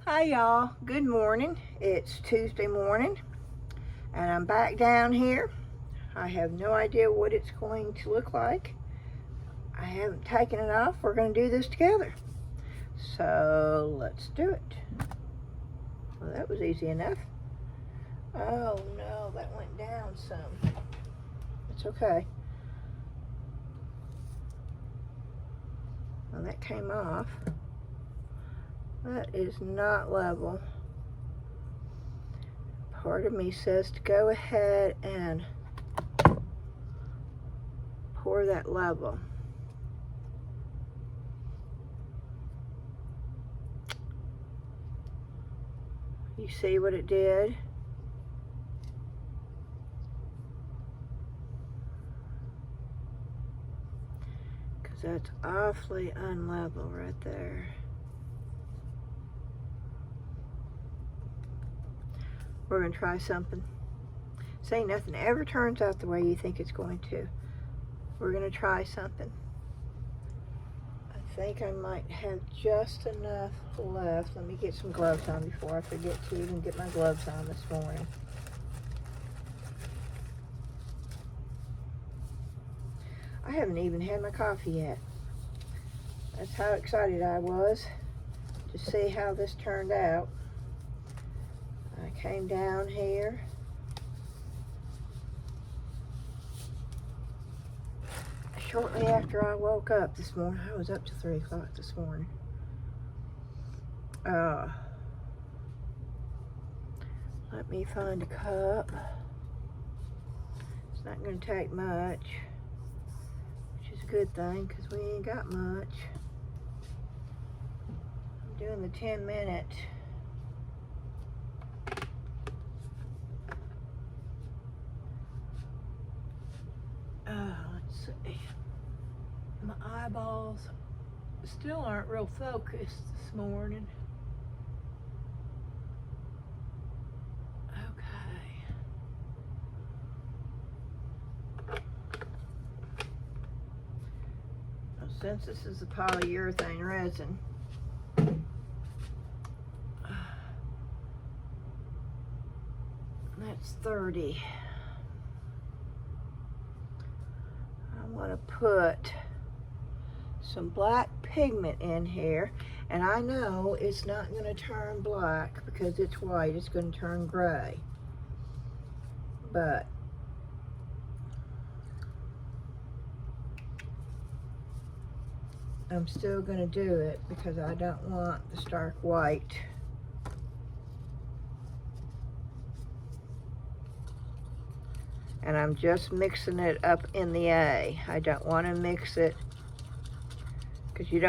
Hi y'all, good morning. It's Tuesday morning and I'm back down here. I have no idea what it's going to look like. I haven't taken it off. We're going to do this together. So let's do it. Well, that was easy enough. Oh no, that went down some. It's okay. Well, that came off. That is not level. Part of me says to go ahead and pour that level. You see what it did? Because that's awfully unlevel right there. We're going to try something. Say nothing ever turns out the way you think it's going to. We're going to try something. I think I might have just enough left. Let me get some gloves on before I forget to even get my gloves on this morning. I haven't even had my coffee yet. That's how excited I was to see how this turned out. I came down here. Shortly after I woke up this morning. I was up to 3 o'clock this morning. Let me find a cup. It's not going to take much, which is a good thing because we ain't got much. I'm doing the 10-minute. Let's see. My eyeballs still aren't real focused this morning. Since this is a polyurethane resin, that's 30. I want to put some black pigment in here, and I know it's not going to turn black because it's white. It's going to turn gray, but I'm still going to do it because I don't want the stark white. And I'm just mixing it up in the A. I don't want to mix it because you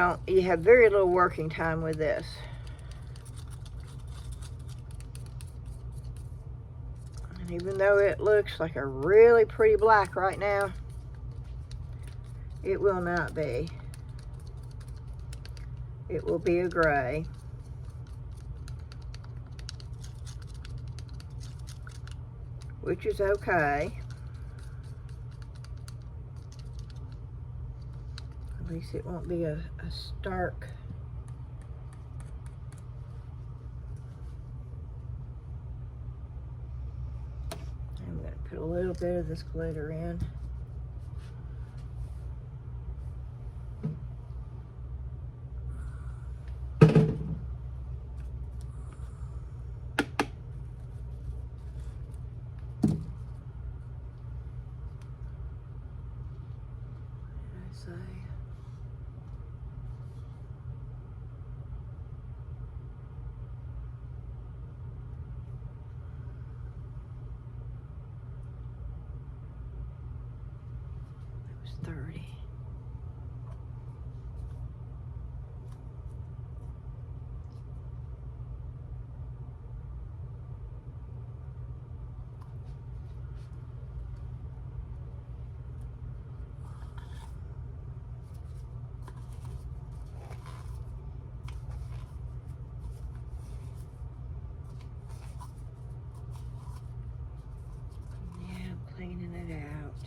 have very little working time with this. And even though it looks like a really pretty black right now, it will not be. It will be a gray. Which is okay. At least it won't be a stark. I'm going to put a little bit of this glitter in. It was 30. Cleaning it out.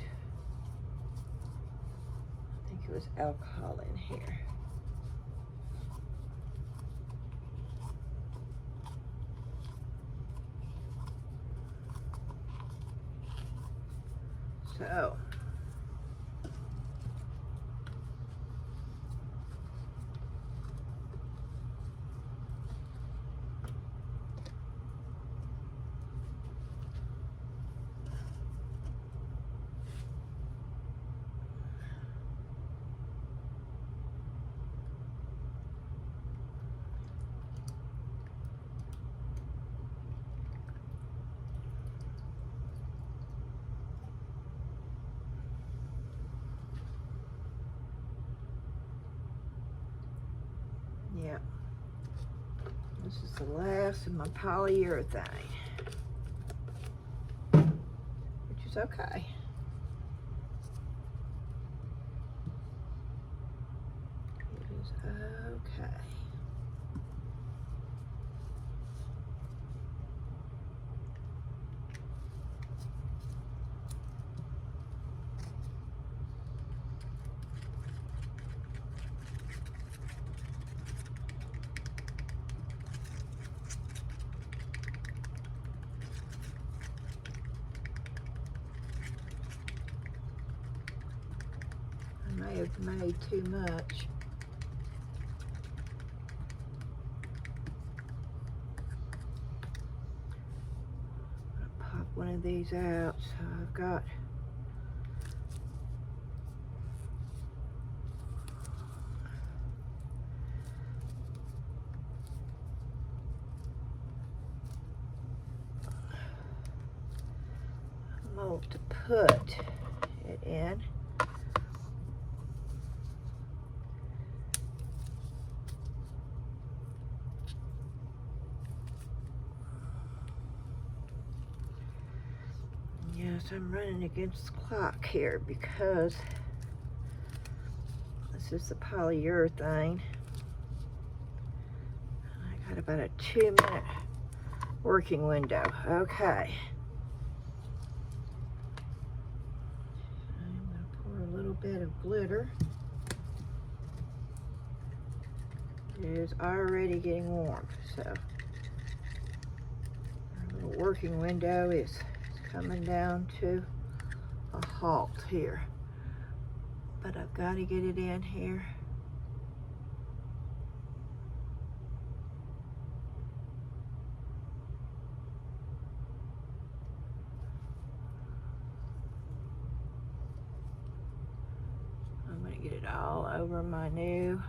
I think it was alcohol in here. So yeah, this is the last of my polyurethane, which is okay. It is okay. I may have made too much. I'm gonna pop one of these out, so I've got a mold to put it in. Yes, I'm running against the clock here because this is the polyurethane. I got about a 2-minute working window. Okay. I'm going to pour a little bit of glitter. It is already getting warm, so our little working window is coming down to a halt here. But I've got to get it in here. I'm going to get it all over my new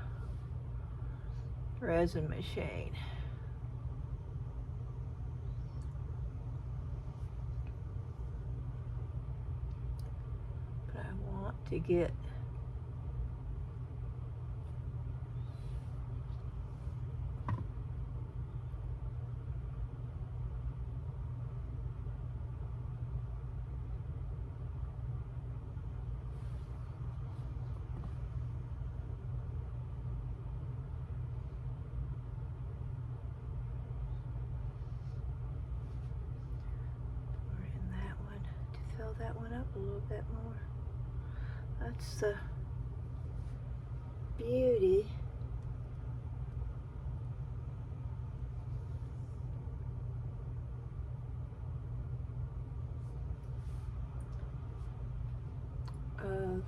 resin machine. But I want to get fill that one up a little bit more. That's the beauty of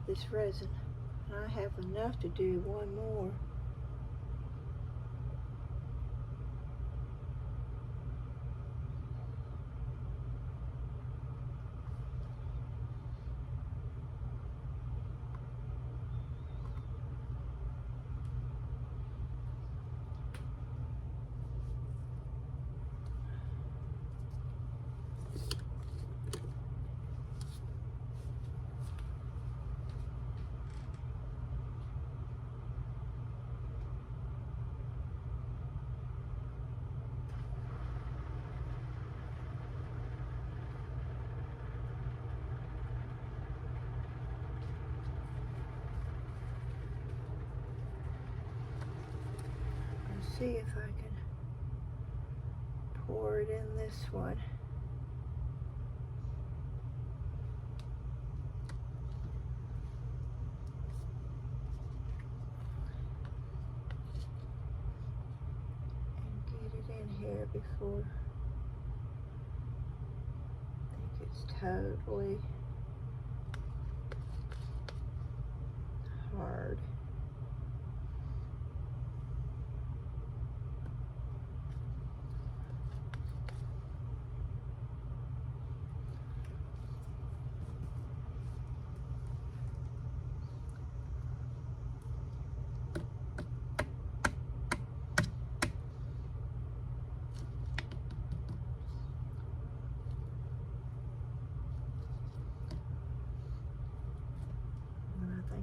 this resin. And I have enough to do one more. See if I can pour it in this one. And get it in here before I think it's totally hard.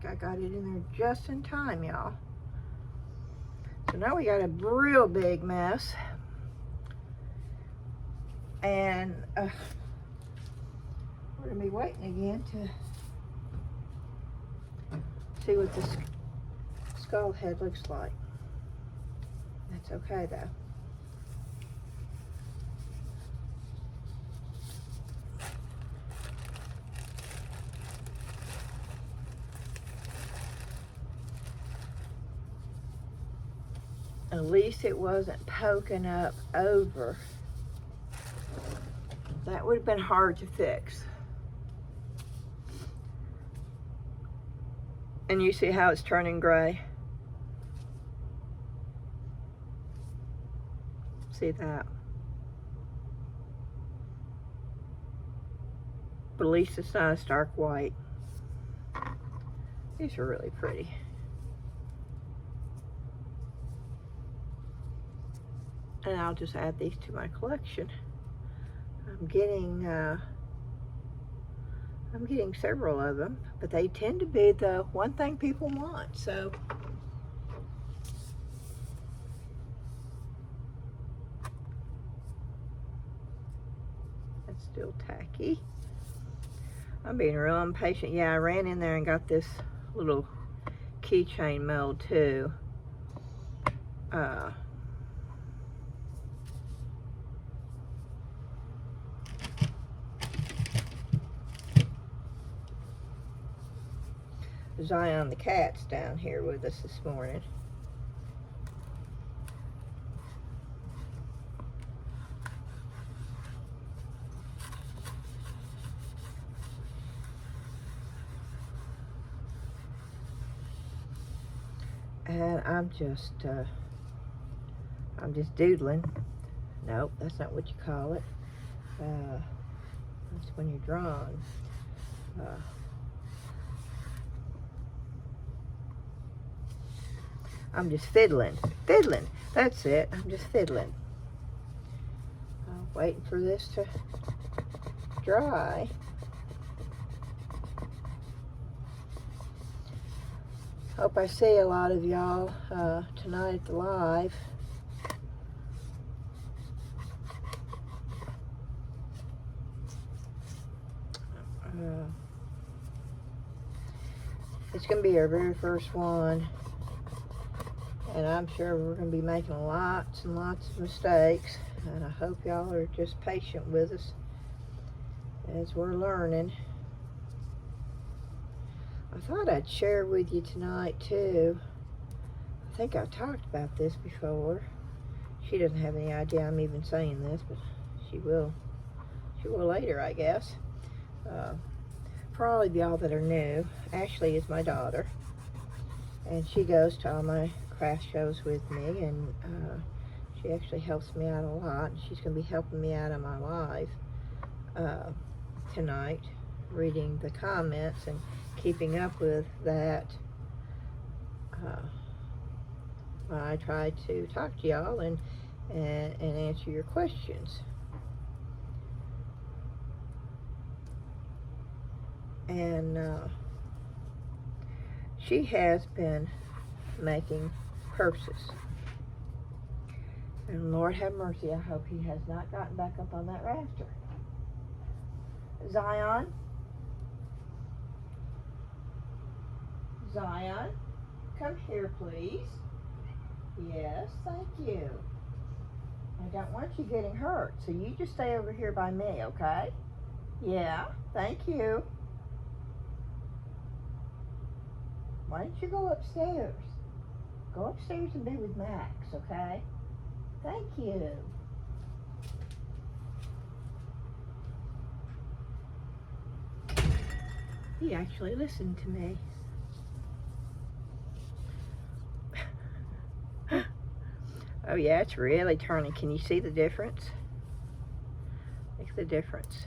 I got it in there just in time, y'all. So now we got a real big mess. And we're gonna be waiting again to see what the skull head looks like. That's okay though. At least it wasn't poking up over. That would have been hard to fix. And you see how it's turning gray? See that? But at least it's not a stark white. These are really pretty. And I'll just add these to my collection. I'm getting several of them, but they tend to be the one thing people want. So that's still tacky. I'm being real impatient. Yeah, I ran in there and got this little keychain mold too. Zion the cat's down here with us this morning. And I'm just doodling. Nope, that's not what you call it. That's when you're drawing. I'm just fiddling. That's it. I'm just fiddling. Waiting for this to dry. Hope I see a lot of y'all tonight at the live. It's going to be our very first one. And I'm sure we're going to be making lots and lots of mistakes. And I hope y'all are just patient with us as we're learning. I thought I'd share with you tonight too. I think I've talked about this before. She doesn't have any idea I'm even saying this, but she will. She will later, I guess. For all of y'all that are new, Ashley is my daughter. And she goes to all my craft shows with me, and she actually helps me out a lot. She's going to be helping me out on my live tonight, reading the comments and keeping up with that while I try to talk to y'all and answer your questions. And she has been making purses. And Lord have mercy, I hope he has not gotten back up on that rafter. Zion? Zion, come here, please. Yes, thank you. I don't want you getting hurt, so you just stay over here by me, okay? Yeah, thank you. Why don't you go upstairs? Go upstairs and be with Max, okay? Thank you. He actually listened to me. Oh yeah, it's really turning. Can you see the difference? Look at the difference.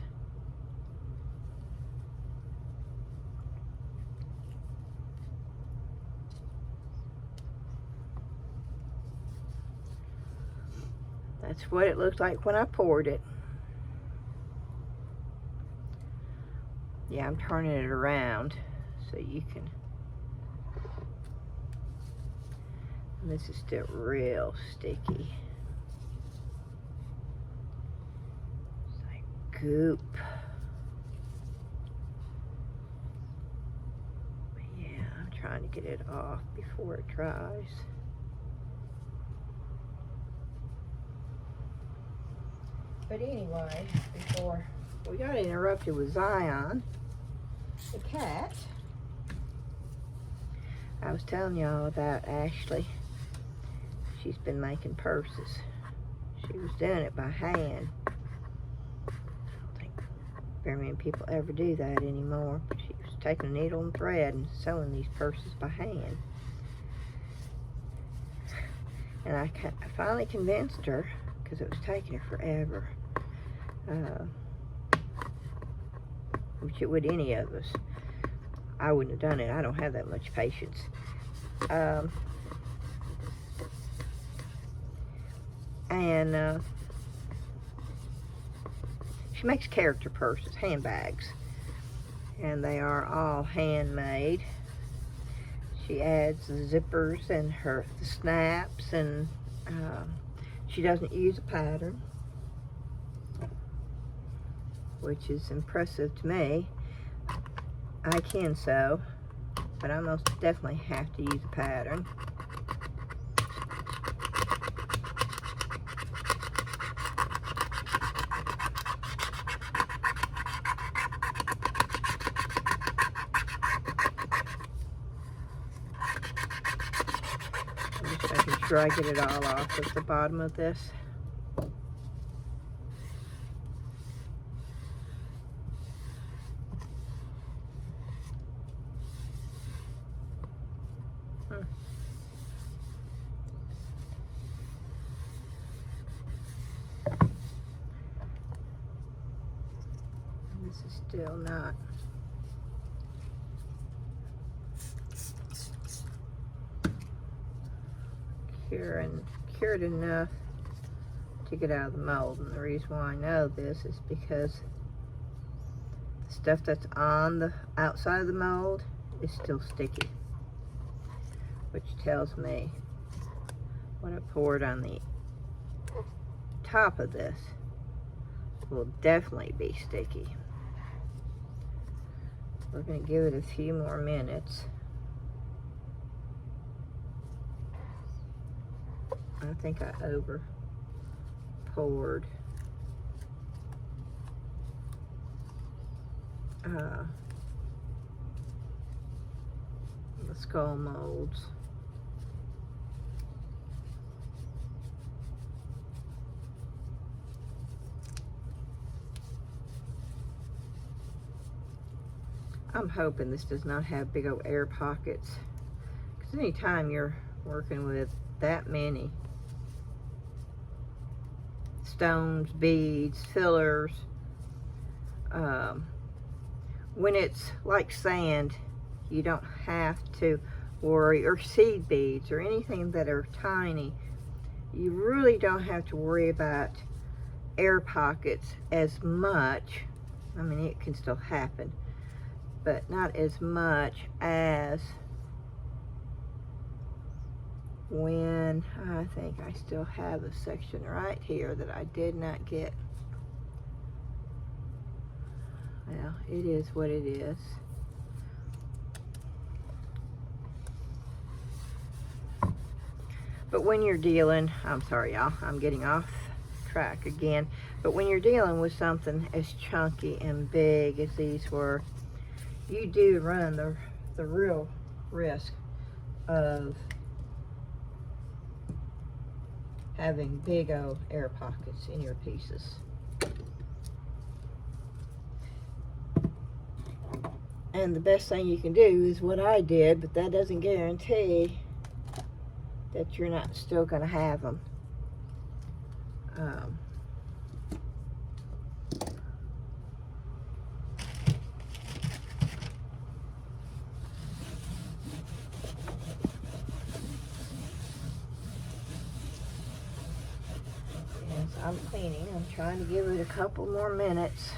That's what it looked like when I poured it. Yeah, I'm turning it around so you can. And this is still real sticky. It's like goop. But yeah, I'm trying to get it off before it dries. But anyway, before we got interrupted with Zion, the cat, I was telling y'all about Ashley. She's been making purses. She was doing it by hand. I don't think very many people ever do that anymore. She was taking a needle and thread and sewing these purses by hand. And I finally convinced her, because it was taking her forever, which it would any of us. I wouldn't have done it. I don't have that much patience. She makes character purses, handbags, and they are all handmade. She adds the zippers and the snaps, and she doesn't use a pattern, which is impressive to me. I can sew, but I most definitely have to use a pattern. I'm just making sure I get it all off at the bottom of this. This is still not cured enough to get out of the mold. And the reason why I know this is because the stuff that's on the outside of the mold is still sticky, which tells me what I poured on the top of this will definitely be sticky. We're going to give it a few more minutes. I think I over poured the skull molds. I'm hoping this does not have big old air pockets, because anytime you're working with that many stones, beads, fillers, when it's like sand, you don't have to worry, or seed beads or anything that are tiny, you really don't have to worry about air pockets as much. I mean, it can still happen, but not as much as when I think I still have a section right here that I did not get. Well, it is what it is. But when you're dealing, I'm sorry y'all, I'm getting off track again, but when you're dealing with something as chunky and big as these were, you do run the real risk of having big old air pockets in your pieces. And then the best thing you can do is what I did, but that doesn't guarantee that you're not still going to have them. I'm cleaning. I'm trying to give it a couple more minutes.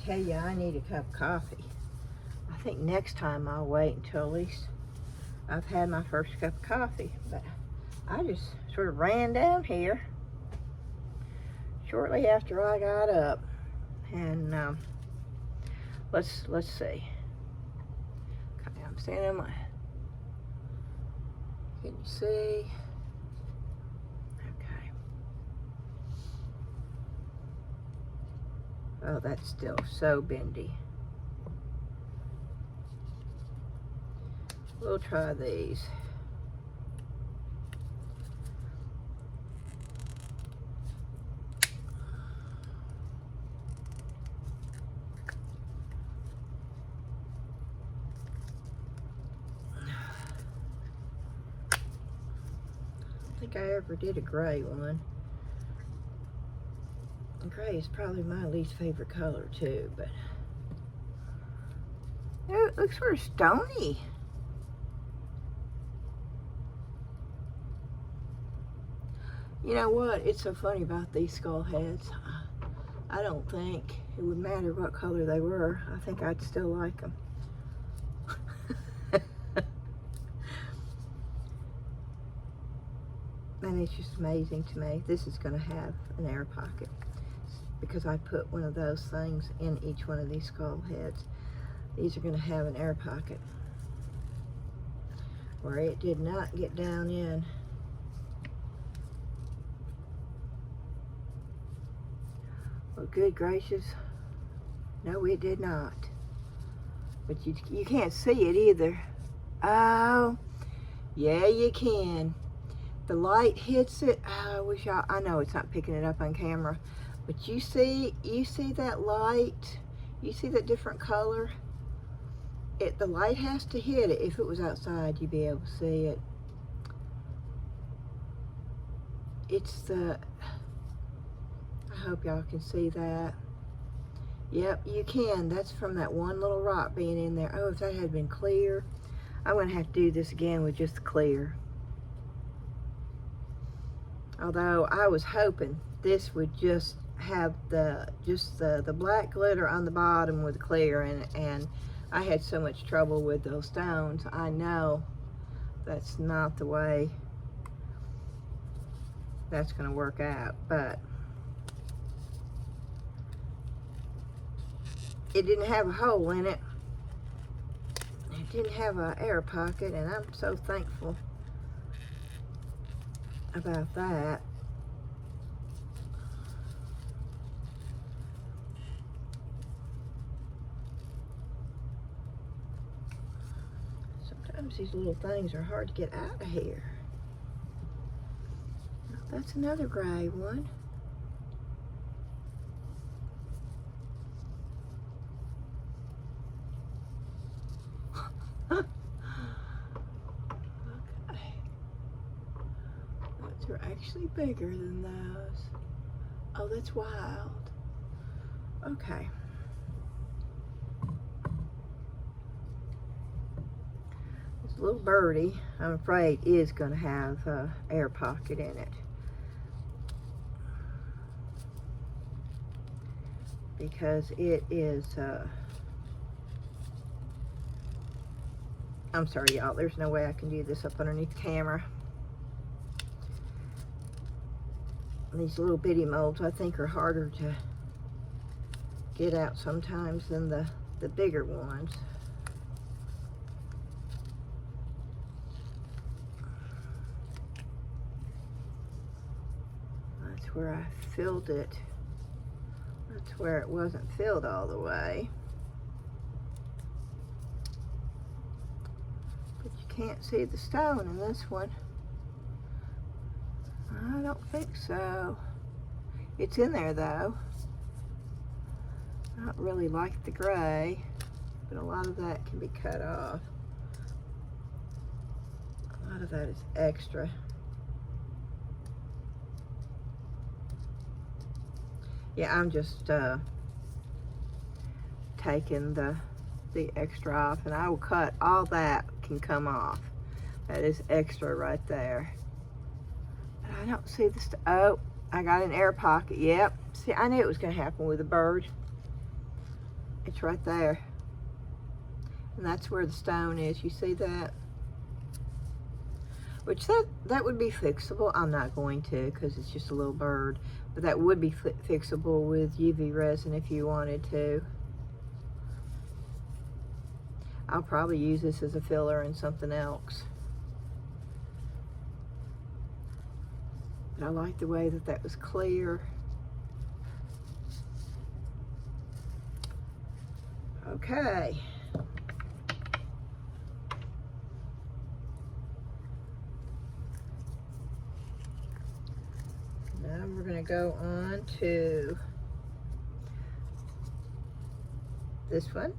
Tell you, I need a cup of coffee. I think next time I'll wait until at least I've had my first cup of coffee. But I just sort of ran down here shortly after I got up, and let's see. Okay, I'm standing on my. Can you see? Oh, that's still so bendy. We'll try these. I don't think I ever did a gray one. Gray is probably my least favorite color too, but it looks sort of stony. You know what? It's so funny about these skull heads. I don't think it would matter what color they were. I think I'd still like them. And it's just amazing to me. This is going to have an air pocket, because I put one of those things in each one of these skull heads. These are going to have an air pocket where it did not get down in. Well, good gracious, no, it did not. But you can't see it either. Oh, yeah, you can. The light hits it. Oh, I know it's not picking it up on camera. But you see that light? You see that different color? The light has to hit it. If it was outside, you'd be able to see it. I hope y'all can see that. Yep, you can. That's from that one little rock being in there. Oh, if that had been clear. I'm going to have to do this again with just clear. Although I was hoping this would just have the black glitter on the bottom with clear, and I had so much trouble with those stones. I know that's not the way that's going to work out, but it didn't have a hole in it. It didn't have an air pocket, and I'm so thankful about that. Sometimes these little things are hard to get out of here. That's another gray one. They're actually bigger than those. Oh, that's wild. Okay. This little birdie, I'm afraid, is going to have an air pocket in it. Because it is, I'm sorry, y'all. There's no way I can do this up underneath the camera. These little bitty molds, I think, are harder to get out sometimes than the bigger ones. where I filled it. That's where it wasn't filled all the way. But you can't see the stone in this one. I don't think so. It's in there though. I don't really like the gray, but a lot of that can be cut off. A lot of that is extra. Yeah, I'm just taking the extra off, and I will cut all that can come off. That is extra right there. But I don't see the oh, I got an air pocket. Yep. See, I knew it was going to happen with a bird. It's right there. And that's where the stone is. You see that? Which that would be fixable. I'm not going to because it's just a little bird. But that would be fixable with UV resin if you wanted to. I'll probably use this as a filler in something else. But I like the way that that was clear. Okay. Now we're going to go on to this one.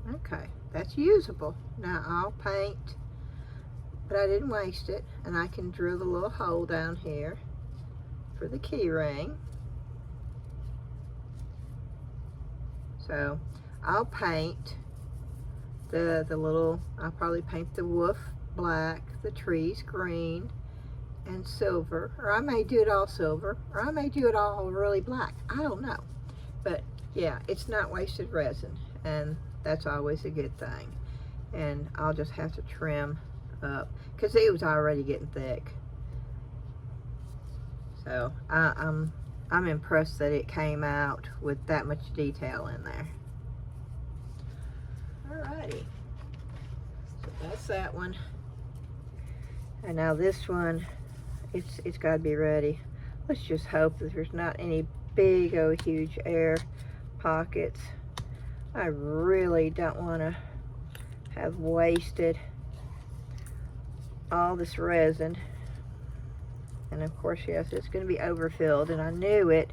Okay, that's usable. Now I'll paint, but I didn't waste it, and I can drill the little hole down here for the key ring. So I'll paint the little, I'll probably paint the wolf black, the trees green and silver, or I may do it all silver, or I may do it all really black. I don't know. But yeah, it's not wasted resin, and that's always a good thing. And I'll just have to trim up because it was already getting thick. So I'm impressed that it came out with that much detail in there. Alrighty, so that's that one. And now this one, it's got to be ready. Let's just hope that there's not any big old huge air pockets. I really don't want to have wasted all this resin. And of course, yes, it's going to be overfilled, and I knew it,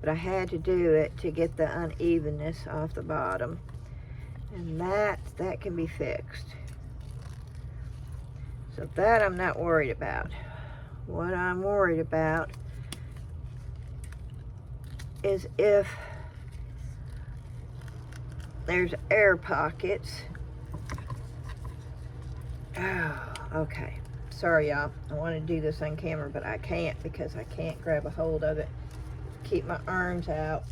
but I had to do it to get the unevenness off the bottom. And that can be fixed. So that I'm not worried about. What I'm worried about is if there's air pockets. Oh, okay. Sorry, y'all. I want to do this on camera, but I can't because I can't grab a hold of it. Keep my arms out.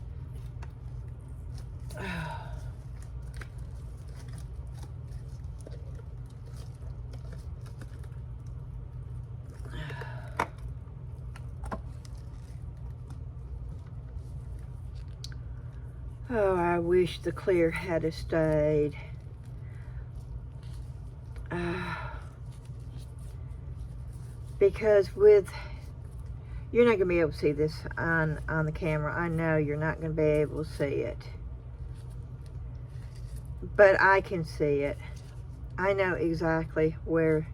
Oh, I wish the clear had stayed. Because you're not going to be able to see this on the camera. I know you're not going to be able to see it. But I can see it. I know exactly where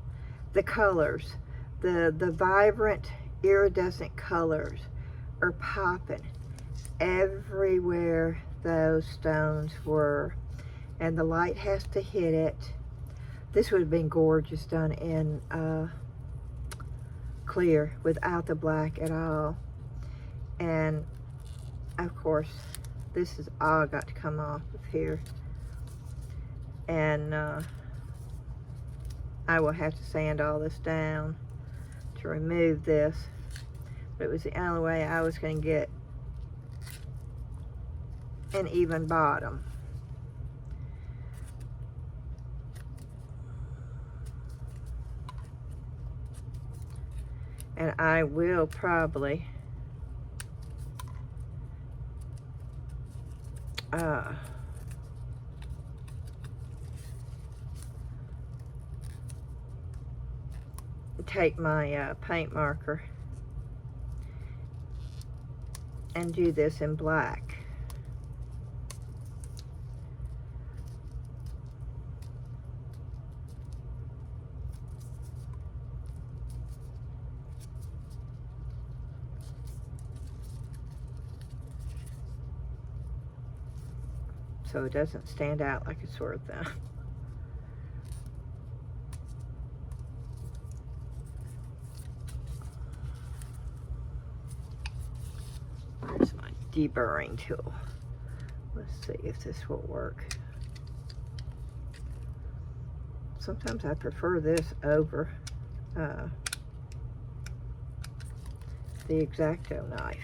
the colors, the vibrant iridescent colors are popping everywhere those stones were, and the light has to hit it. This would have been gorgeous done in clear without the black at all. And of course, this is all got to come off of here, and I will have to sand all this down to remove this, but it was the only way I was going to get an even bottom. And I will probably take my paint marker and do this in black. So it doesn't stand out like a sore thumb. Where's my deburring tool? Let's see if this will work. Sometimes I prefer this over the X-Acto knife.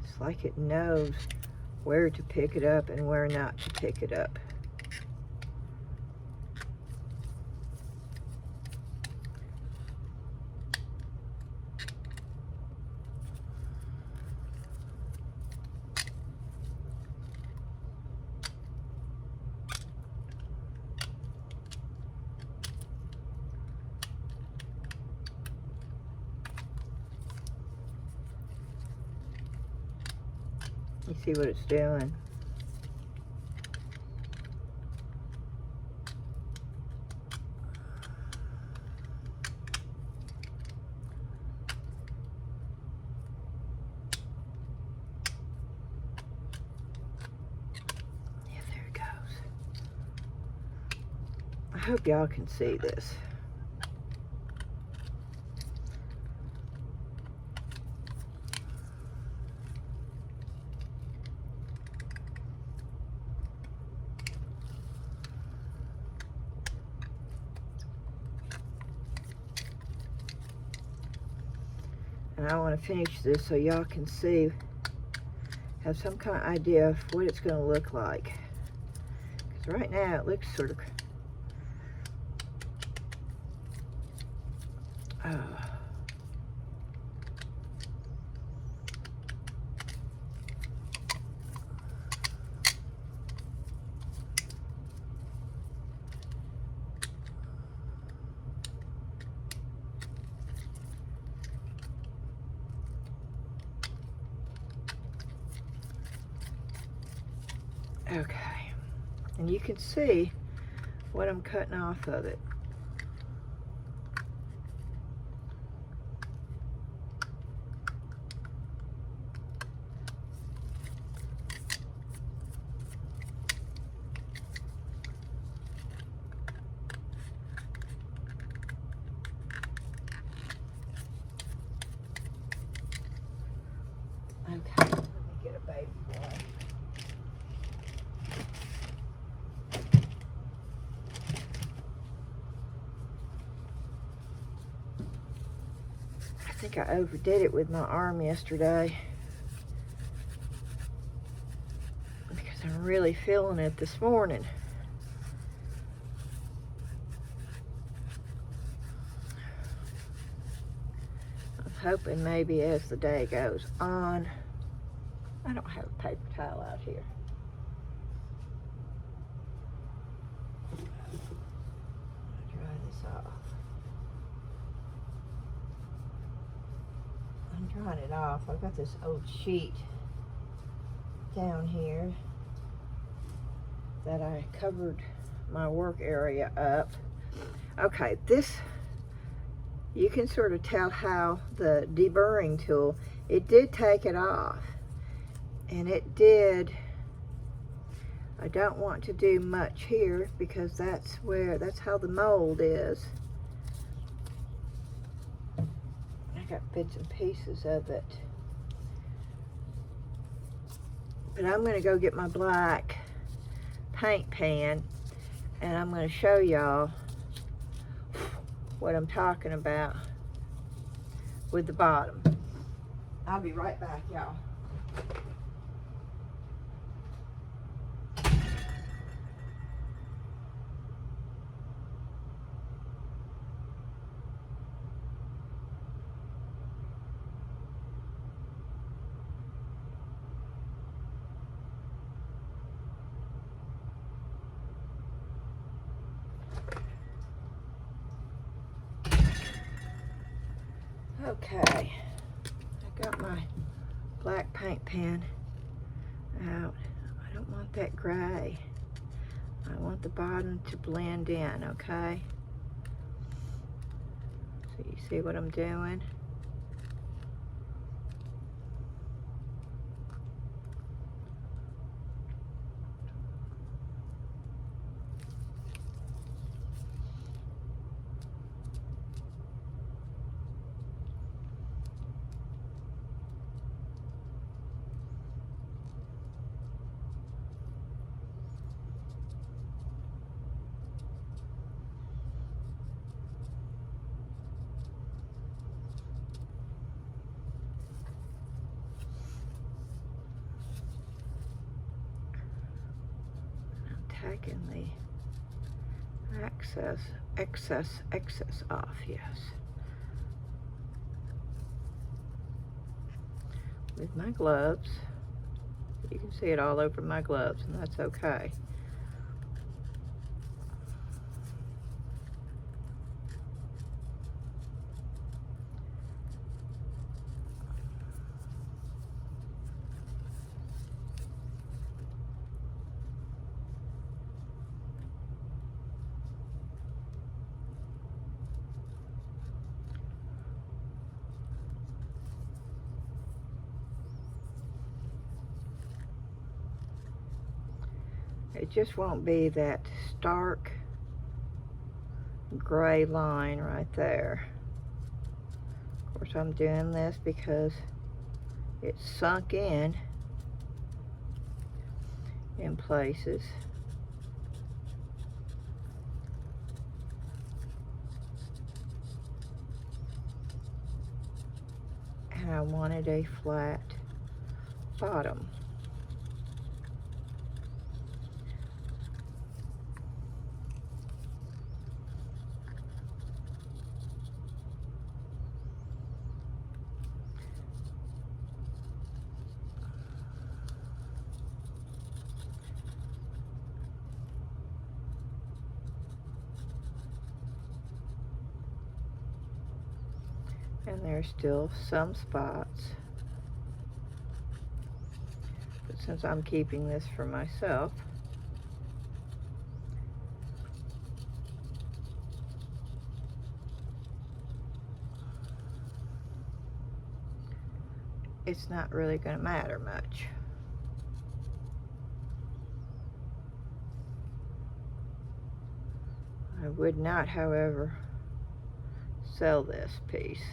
It's like it knows where to pick it up and where not to pick it up. You see what it's doing? Yeah, there it goes. I hope y'all can see this. And I want to finish this so y'all can see, have some kind of idea of what it's going to look like. Because right now it looks sort of, okay, and you can see what I'm cutting off of it. Okay, let me get a baby boy. I think I overdid it with my arm yesterday because I'm really feeling it this morning. I'm hoping maybe as the day goes on, I don't have a paper towel out here. Dry this off. I'm drying it off. I've got this old sheet down here that I covered my work area up. Okay, this, you can sort of tell how the deburring tool, it did take it off. And it did. I don't want to do much here because that's how the mold is. I got bits and pieces of it. But I'm going to go get my black paint pan and I'm going to show y'all what I'm talking about with the bottom. I'll be right back, y'all. Okay, I got my black paint pen out. I don't want that gray. I want the bottom to blend in, okay? So you see what I'm doing? Taking the excess off, yes. With my gloves. You can see it all over my gloves, and that's okay. It just won't be that stark gray line right there. Of course, I'm doing this because it's sunk in places. And I wanted a flat bottom. And there's still some spots. But since I'm keeping this for myself, it's not really going to matter much. I would not, however, sell this piece.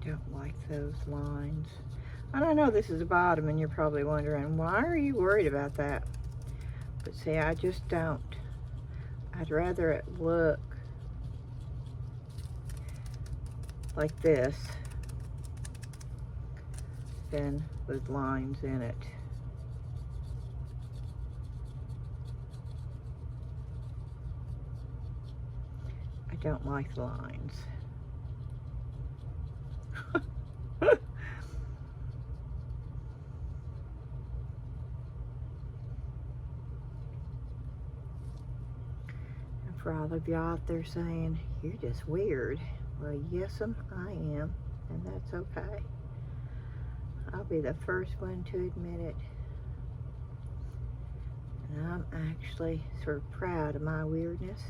Don't like those lines. And I know this is the bottom, and you're probably wondering, why are you worried about that? But see, I just don't. I'd rather it look like this than with lines in it. I don't like the lines. For all of y'all out there saying, you're just weird. Well, yes, I am, and that's okay. I'll be the first one to admit it. And I'm actually sort of proud of my weirdness.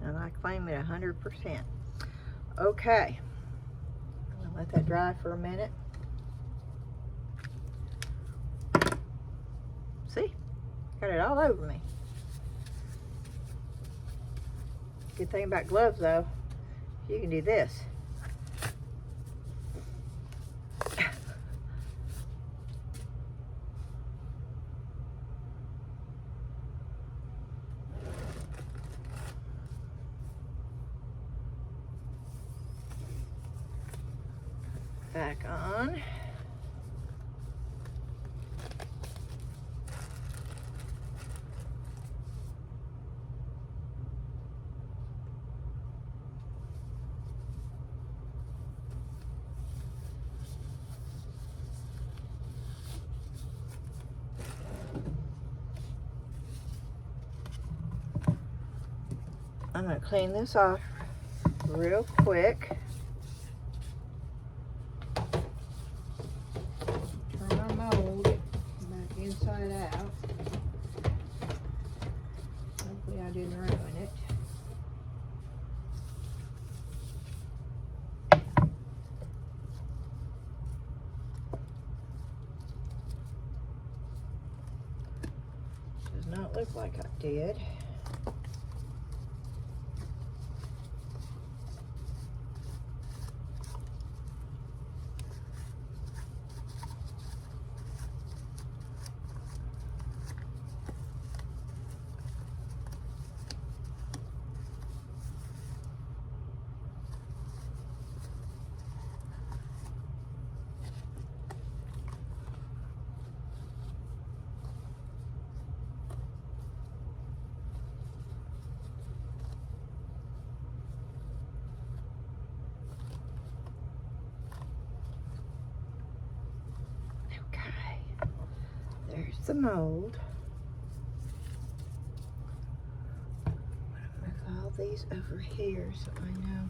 And I claim it 100%. Okay. I'm gonna let that dry for a minute. See? Got it all over me. Good thing about gloves, though, you can do this. back on. I'm going to clean this off real quick. Turn our mold back inside out. Hopefully I didn't ruin it. Does not look like I did. There's the mold. I'm going to move all these over here so I know.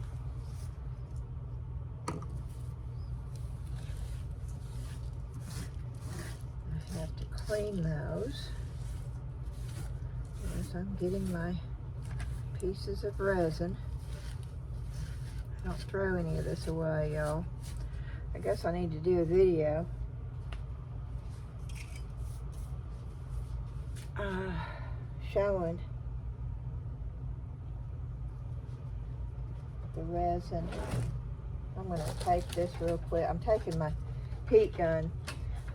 I have to clean those as I'm getting my pieces of resin. I don't throw any of this away, y'all. I guess I need to do a video showing the resin. I'm going to take this real quick. I'm taking my heat gun.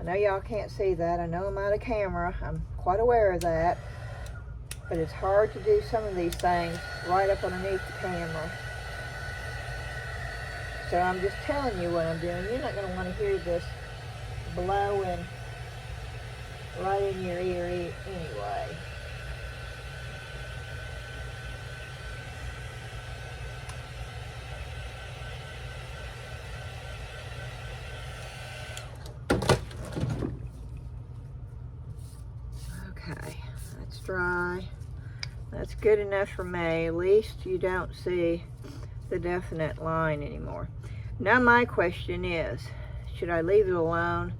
I know y'all can't see that. I know I'm out of camera. I'm quite aware of that. But it's hard to do some of these things right up underneath the camera. So I'm just telling you what I'm doing. You're not going to want to hear this blowing right in your ear anyway. Okay, that's dry. That's good enough for me. At least you don't see the definite line anymore. Now my question is, should I leave it alone?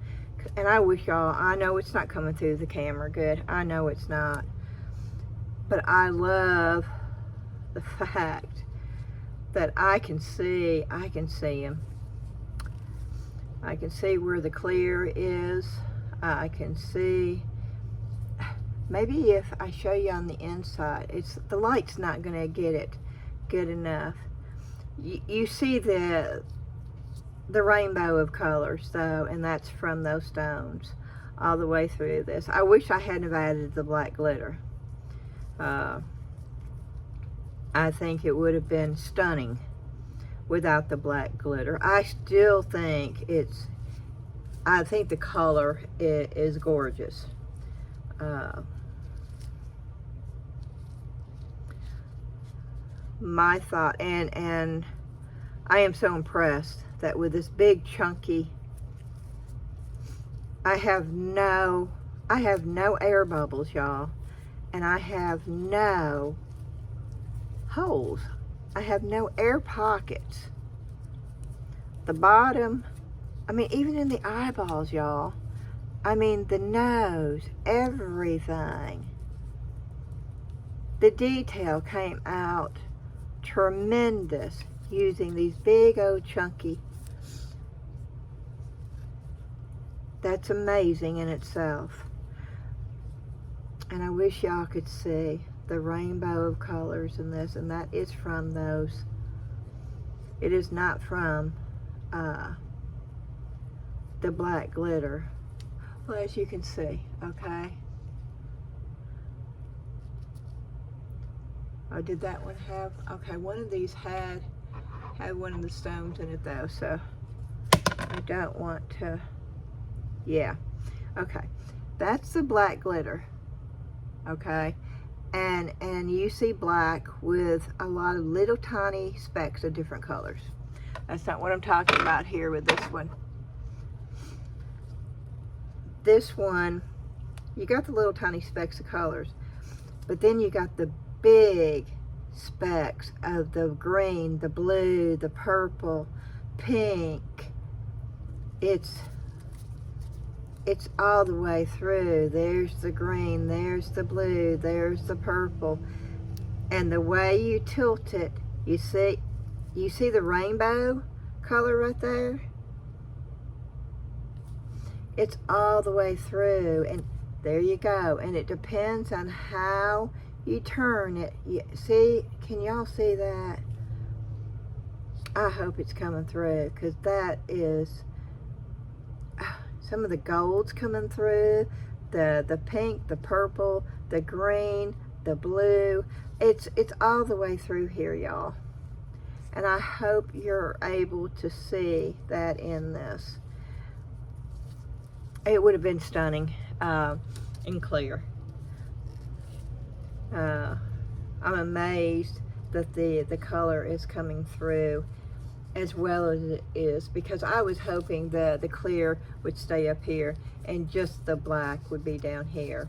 And I wish y'all, I know it's not coming through the camera good. I know it's not. But I love the fact that I can see them. I can see where the clear is. I can see, maybe if I show you on the inside, the light's not gonna get it good enough. You see the rainbow of colors though, and that's from those stones all the way through this. I wish I hadn't have added the black glitter. I think it would have been stunning without the black glitter. I still think I think the color is gorgeous. My thought, and I am so impressed that with this big chunky, I have no air bubbles, y'all, and I have no holes. I have no air pockets. The bottom, I mean, even in the eyeballs, y'all. I mean, the nose, everything. The detail came out tremendous using these big old chunky. That's amazing in itself. And I wish y'all could see the rainbow of colors in this, and that is from those. It is not from the black glitter. Well, as you can see, okay. Oh, did that one have, okay, one of these had one of the stones in it though, so, I don't want to, yeah, okay. That's the black glitter, okay? And you see black with a lot of little tiny specks of different colors. That's not what I'm talking about here with this one. This one, you got the little tiny specks of colors, but then you got the big specks of the green, the blue, the purple, pink. It's all the way through. There's the green, there's the blue, there's the purple. And the way you tilt it, you see the rainbow color right there? It's all the way through, and there you go. And it depends on how you turn it. See, can y'all see that? I hope it's coming through, because that is some of the gold's coming through, the pink, the purple, the green, the blue. It's all the way through here, y'all. And I hope you're able to see that in this. It would have been stunning and clear. I'm amazed that the color is coming through as well as it is, because I was hoping the clear would stay up here and just the black would be down here.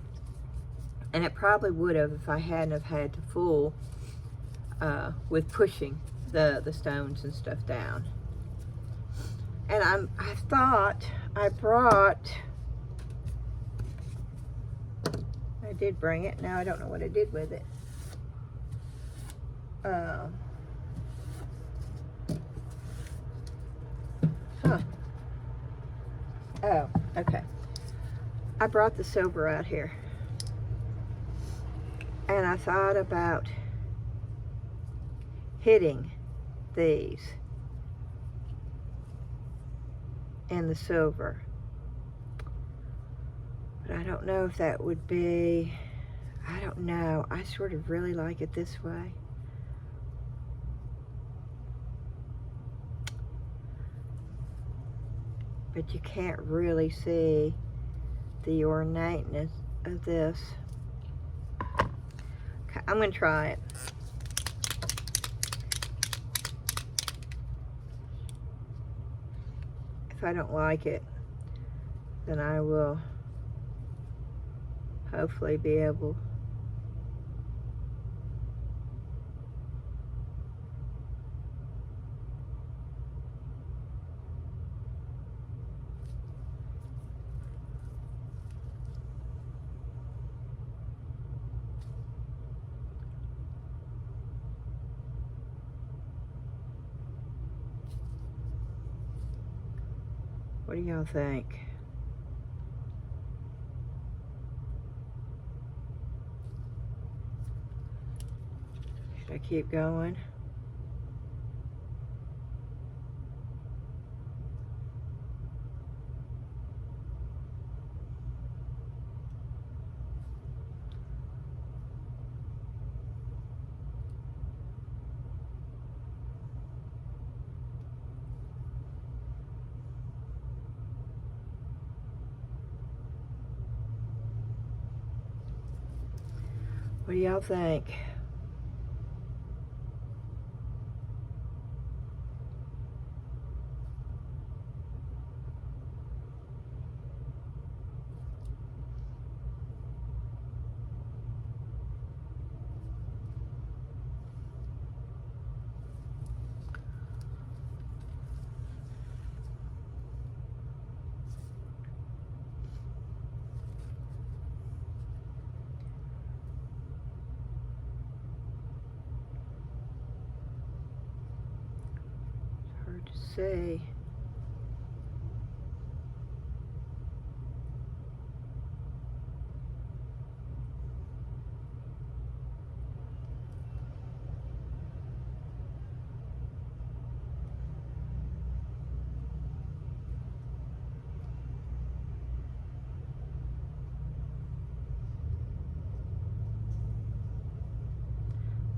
And it probably would have if I hadn't have had to fool with pushing the stones and stuff down. And I thought I brought, I did bring it, now I don't know what I did with it. Oh, okay. I brought the silver out here. And I thought about hitting these in the silver. But I don't know if that would be, I don't know. I sort of really like it this way. But you can't really see the ornateness of this. Okay, I'm going to try it. If I don't like it, then I will hopefully be able What do y'all think? Should I keep going? What do y'all think? Hard to say.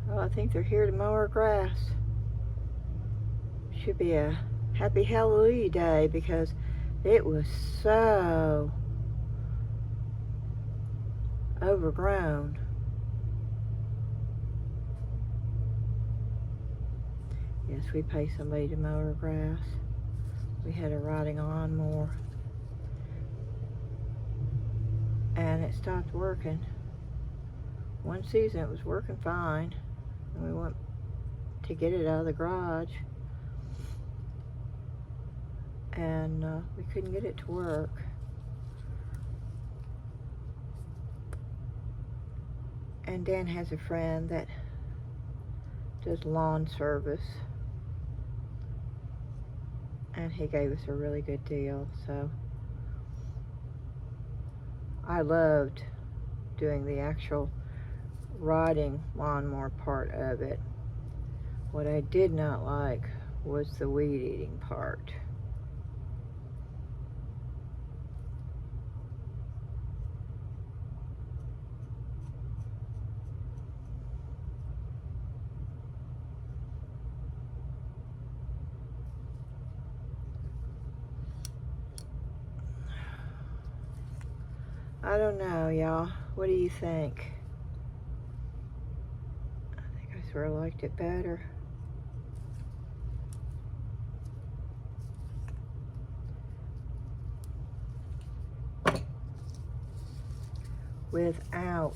Well, I think they're here to mow our grass. Should be a Happy Hallelujah Day, because it was so overgrown. Yes, we pay somebody to mow our grass. We had a riding lawnmower, and it stopped working. One season it was working fine, and we went to get it out of the garage, and we couldn't get it to work. And Dan has a friend that does lawn service, and he gave us a really good deal. So I loved doing the actual riding lawnmower part of it. What I did not like was the weed eating part. I don't know, y'all. What do you think? I think I sort of liked it better. Without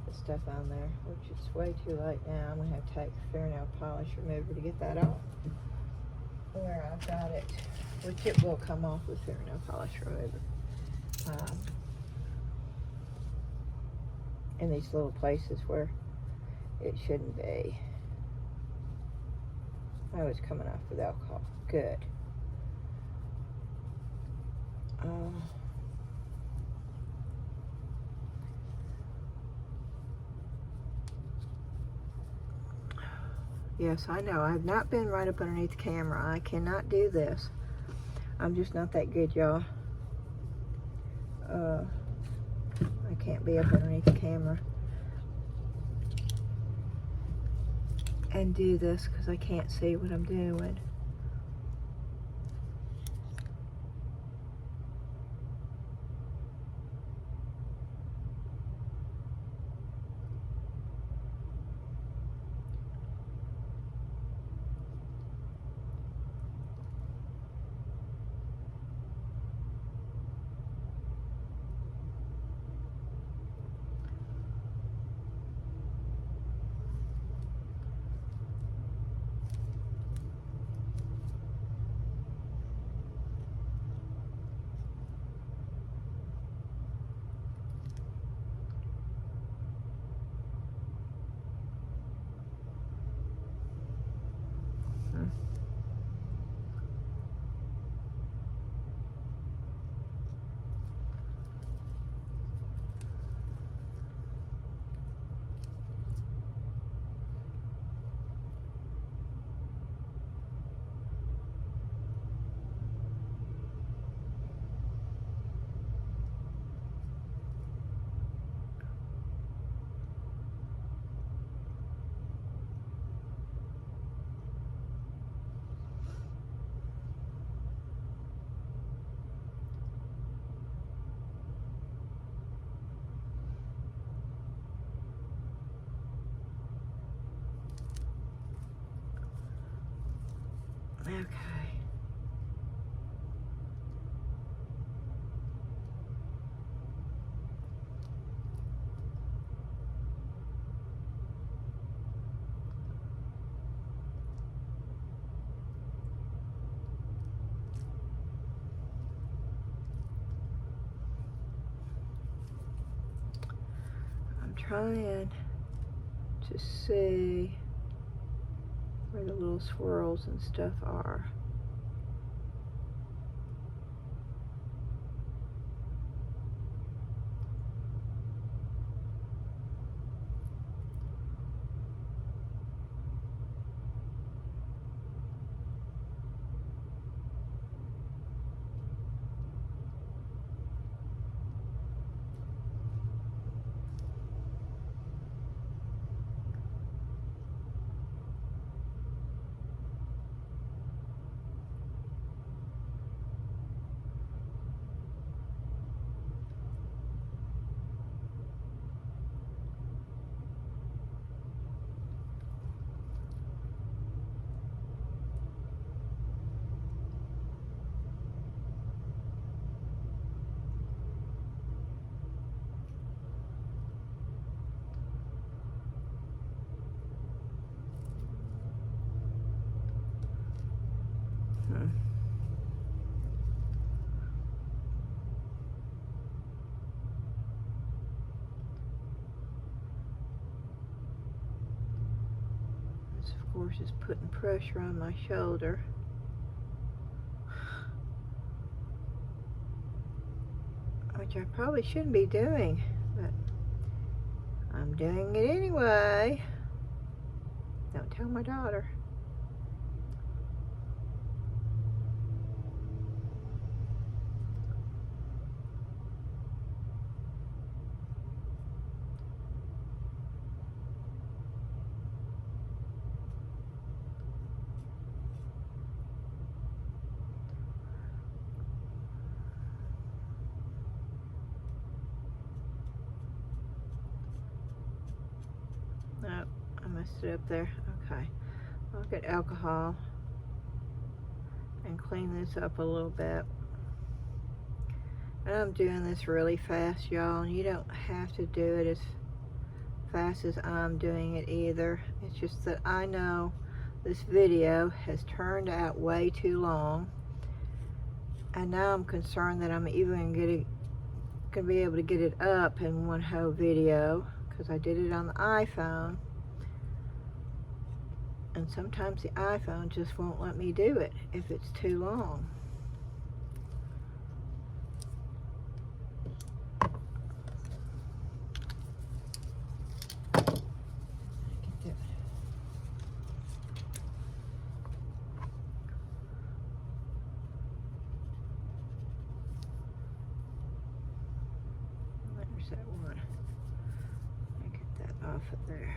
the stuff on there, which is way too late now. I'm going to have to take fingernail polish remover to get that off where I've got it, which it will come off with fingernail polish remover. In these little places where it shouldn't be. Oh, it's coming off with alcohol. Good. Yes, I know. I've not been right up underneath the camera. I cannot do this. I'm just not that good, y'all. I can't be up underneath the camera and do this because I can't see what I'm doing. Okay. I'm trying to see where the little swirls and stuff are. course, is putting pressure on my shoulder. Which I probably shouldn't be doing, but I'm doing it anyway. Don't tell my daughter. Nope, I messed it up there. Okay, I'll get alcohol and clean this up a little bit. And I'm doing this really fast, y'all, and you don't have to do it as fast as I'm doing it either. It's just that I know this video has turned out way too long, and now I'm concerned that I'm even gonna be able to get it up in one whole video, because I did it on the iPhone, and sometimes the iPhone just won't let me do it if it's too long. There's that one. I get that off of there.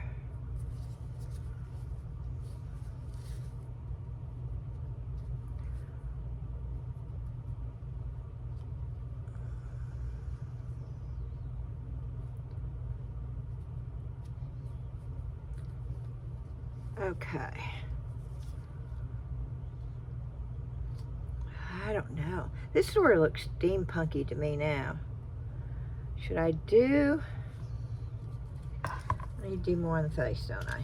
Okay. I don't know. This sort of looks steampunky to me now. Should I do... I need to do more on the face, don't I?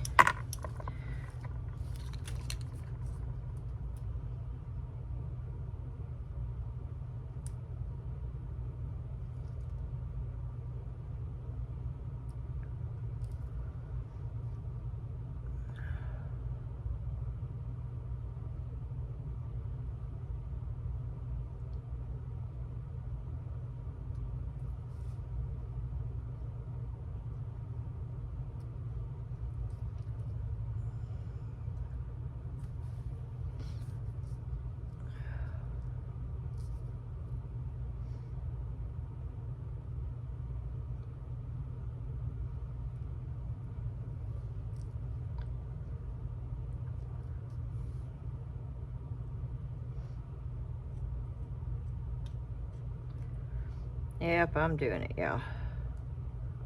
Yep, I'm doing it, y'all.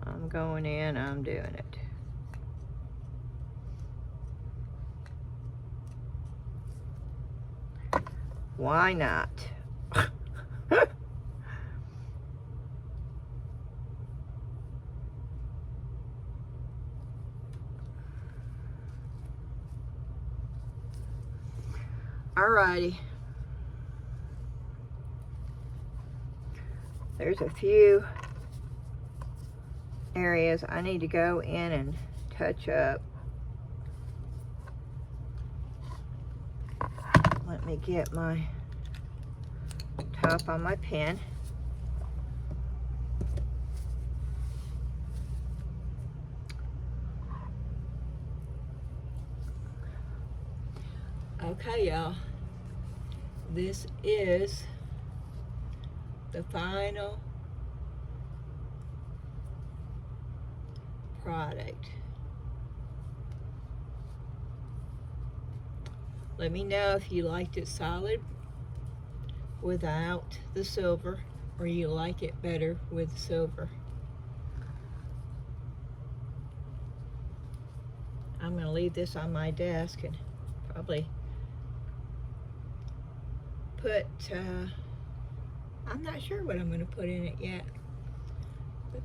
I'm going in, I'm doing it. Why not? Alrighty. There's a few areas I need to go in and touch up. Let me get my top on my pen. Okay, y'all. This is the final product. Let me know if you liked it solid without the silver, or you like it better with silver. I'm going to leave this on my desk and probably put I'm not sure what I'm going to put in it yet, but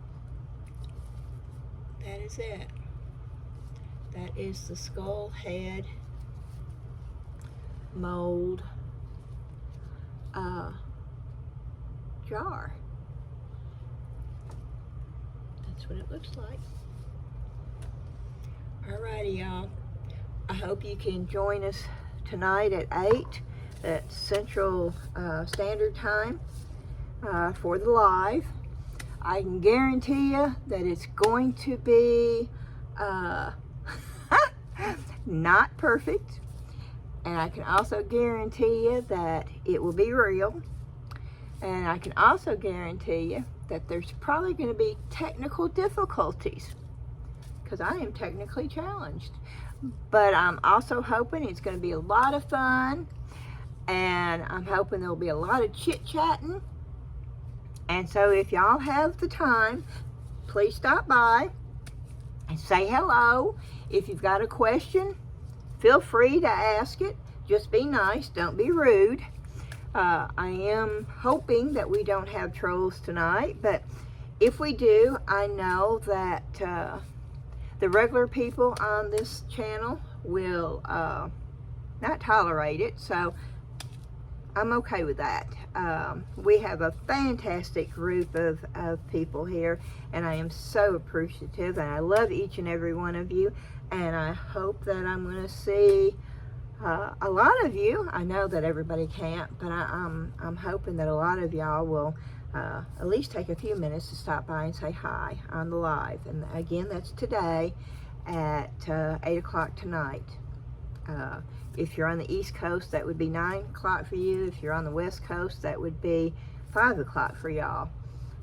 that is it. That is the skull head mold jar. That's what it looks like. Alrighty, y'all. I hope you can join us tonight at 8. That's Central Standard Time for the live. I can guarantee you that it's going to be not perfect. And I can also guarantee you that it will be real. And I can also guarantee you that there's probably going to be technical difficulties because I am technically challenged. But I'm also hoping it's going to be a lot of fun. And I'm hoping there'll be a lot of chit-chatting. And so if y'all have the time, please stop by and say hello. If you've got a question, feel free to ask it. Just be nice, don't be rude. I am hoping that we don't have trolls tonight, but if we do, I know that the regular people on this channel will not tolerate it, so I'm okay with that. We have a fantastic group of people here, and I am so appreciative, and I love each and every one of you, and I hope that I'm going to see a lot of you. I know that everybody can't, but I'm hoping that a lot of y'all will at least take a few minutes to stop by and say hi on the live. And again, that's today at 8 o'clock tonight. If you're on the East Coast, that would be 9 o'clock for you. If you're on the West Coast, that would be 5 o'clock for y'all.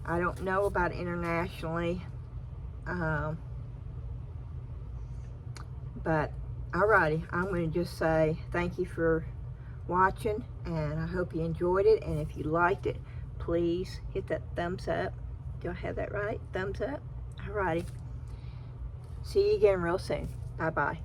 I don't know about internationally, but alrighty, I'm going to just say thank you for watching, and I hope you enjoyed it. And if you liked it, please hit that thumbs up. Do I have that right? Thumbs up? Alrighty. See you again real soon. Bye-bye.